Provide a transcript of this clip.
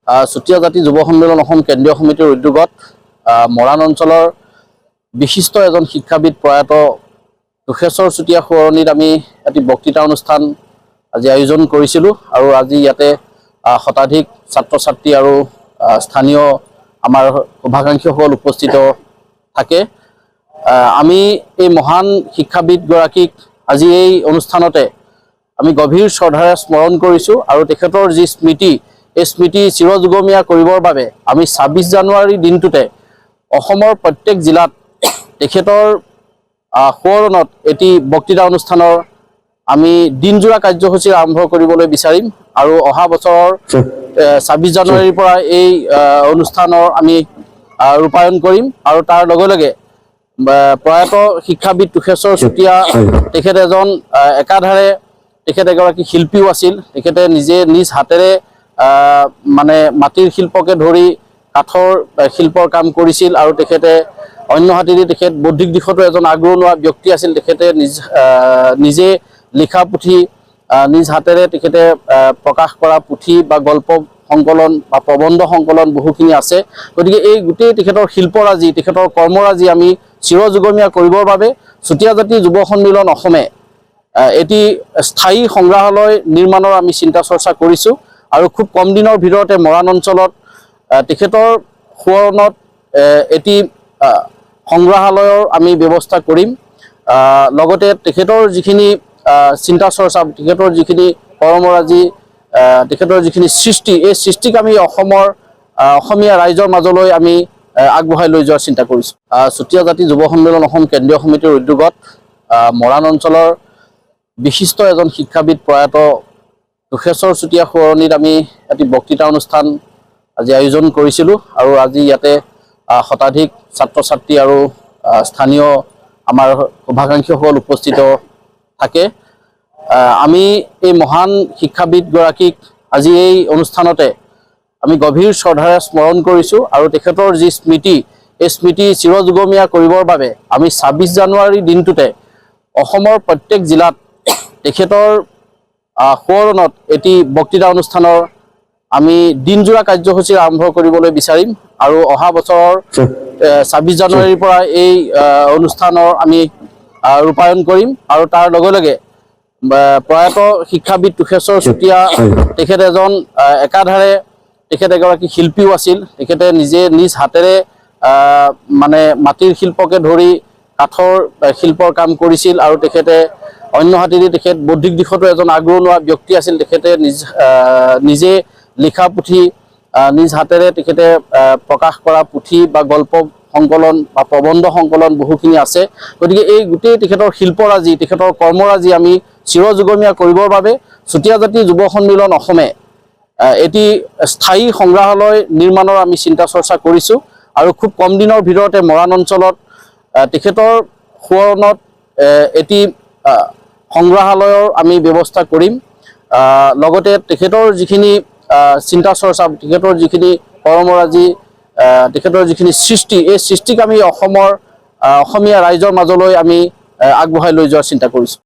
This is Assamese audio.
চুতীয়া জাতি যুৱ সন্মিলন অসম কেন্দ্ৰীয় সমিতিৰ উদ্যোগত মৰাণ অঞ্চলৰ বিশিষ্ট এজন শিক্ষাবিদ প্ৰয়াত দুখেশ্বৰ চুতীয়া সোঁৱৰণীত আমি এটি বক্তৃতা অনুষ্ঠান আজি আয়োজন কৰিছিলোঁ আৰু আজি ইয়াতে শতাধিক ছাত্ৰ ছাত্ৰী আৰু স্থানীয় আমাৰ শুভাকাংক্ষীসকল উপস্থিত থাকে। আমি এই মহান শিক্ষাবিদগৰাকীক আজি এই অনুষ্ঠানতে আমি গভীৰ শ্ৰদ্ধাৰে স্মৰণ কৰিছোঁ আৰু তেখেতৰ যি স্মৃতি এই স্মৃতি চিৰযুগমীয়া কৰিবৰ বাবে আমি ২৬ জানুৱাৰী দিনটোতে অসমৰ প্ৰত্যেক জিলাত তেখেতৰ সোঁৱৰণত এটি বক্তৃতা অনুষ্ঠানৰ আমি দিনজোৰা কাৰ্যসূচী আৰম্ভ কৰিবলৈ বিচাৰিম আৰু অহা বছৰৰ ২৬ জানুৱাৰীৰ পৰা এই অনুষ্ঠানৰ আমি ৰূপায়ণ কৰিম আৰু তাৰ লগে লগে প্ৰয়াত শিক্ষাবিদ দুখেশ্বৰ চুতীয়া তেখেত এজন একাধাৰে তেখেত এগৰাকী শিল্পীও আছিল। তেখেতে নিজে নিজ হাতেৰে মানে মাটিৰ শিল্পকে ধৰি কাঠৰ শিল্পৰ কাম কৰিছিল আৰু তেখেতে অন্য হাতেদি তেখেত বৌদ্ধিক দিশতো এজন আগৰণুৱা ব্যক্তি আছিল। তেখেতে নিজে লিখা পুথি নিজ হাতেৰে তেখেতে প্ৰকাশ কৰা পুথি বা গল্প সংকলন বা প্ৰবন্ধ সংকলন বহুখিনি আছে। গতিকে এই গোটেই তেখেতৰ শিল্পৰাজি তেখেতৰ কৰ্মৰাজি আমি চিৰযুগমীয়া কৰিবৰ বাবে চুতীয়া জাতি যুৱ সন্মিলন অসমে এটি স্থায়ী সংগ্ৰহালয় নিৰ্মাণৰ আমি চিন্তা চৰ্চা কৰিছোঁ আৰু খুব কম দিনৰ ভিতৰতে মৰাণ অঞ্চলত তেখেতৰ সোঁৱৰণত এটি সংগ্ৰহালয়ৰ আমি ব্যৱস্থা কৰিম। লগতে তেখেতৰ যিখিনি চিন্তা চৰ্চা তেখেতৰ যিখিনি কৰ্মৰাজি তেখেতৰ যিখিনি সৃষ্টি এই সৃষ্টিক আমি অসমীয়া ৰাইজৰ মাজলৈ আমি আগবঢ়াই লৈ যোৱাৰ চিন্তা কৰিছোঁ। চুতীয়া জাতি যুৱ সন্মিলন অসম কেন্দ্ৰীয় সমিতিৰ উদ্যোগত মৰাণ অঞ্চলৰ বিশিষ্ট এজন শিক্ষাবিদ প্ৰয়াত দুখেশ্বৰ চুতীয়া সোঁৱৰণীত আমি এটি বক্তৃতা অনুষ্ঠান আজি আয়োজন কৰিছিলোঁ আৰু আজি ইয়াতে শতাধিক ছাত্ৰ ছাত্ৰী আৰু স্থানীয় আমাৰ শুভাকাংক্ষীসকল উপস্থিত থাকে। আমি এই মহান শিক্ষাবিদগৰাকীক আজি এই অনুষ্ঠানতে আমি গভীৰ শ্ৰদ্ধাৰে স্মৰণ কৰিছোঁ আৰু তেখেতৰ যি স্মৃতি এই স্মৃতি চিৰযুগমীয়া কৰিবৰ বাবে আমি ২৬ জানুৱাৰী দিনটোতে অসমৰ প্ৰত্যেক জিলাত তেখেতৰ সোঁৱৰণত এটি বক্তৃতা অনুষ্ঠানৰ আমি দিনজোৰা কাৰ্যসূচী আৰম্ভ কৰিবলৈ বিচাৰিম আৰু অহা বছৰৰ ২৬ জানুৱাৰীৰ পৰা এই অনুষ্ঠানৰ আমি ৰূপায়ণ কৰিম আৰু তাৰ লগে লগে প্ৰয়াত শিক্ষাবিদ দুখেশ্বৰ চুতীয়া তেখেত এজন একাধাৰে তেখেত এগৰাকী শিল্পীও আছিল। তেখেতে নিজে নিজ হাতেৰে মানে মাটিৰ শিল্পকে ধৰি কাঠৰ শিল্পৰ কাম কৰিছিল আৰু তেখেতে অন্য হাতেদি তেখেত বৌদ্ধিক দিশতো এজন আগৰণুৱা ব্যক্তি আছিল। তেখেতে নিজে লিখা পুথি নিজ হাতেৰে তেখেতে প্ৰকাশ কৰা পুথি বা গল্প সংকলন বা প্ৰবন্ধ সংকলন বহুখিনি আছে। গতিকে এই গোটেই তেখেতৰ শিল্পৰাজি তেখেতৰ কৰ্মৰাজি আমি চিৰযুগমীয়া কৰিবৰ বাবে চুতীয়া জাতি যুৱ সন্মিলন অসমে এটি স্থায়ী সংগ্ৰহালয় নিৰ্মাণৰ আমি চিন্তা চৰ্চা কৰিছোঁ আৰু খুব কম দিনৰ ভিতৰতে মৰাণ অঞ্চলত তেখেতৰ সোঁৱৰণত এটি সংগ্ৰহালয়ৰ আমি ব্যৱস্থা কৰিম। লগতে তেখেতৰ যিখিনি চিন্তা চৰ্চা তেখেতৰ যিখিনি কৰ্মৰাজি তেখেতৰ যিখিনি সৃষ্টি এই সৃষ্টিক আমি অসমীয়া ৰাইজৰ মাজলৈ আমি আগবঢ়াই লৈ যোৱাৰ চিন্তা কৰিছোঁ।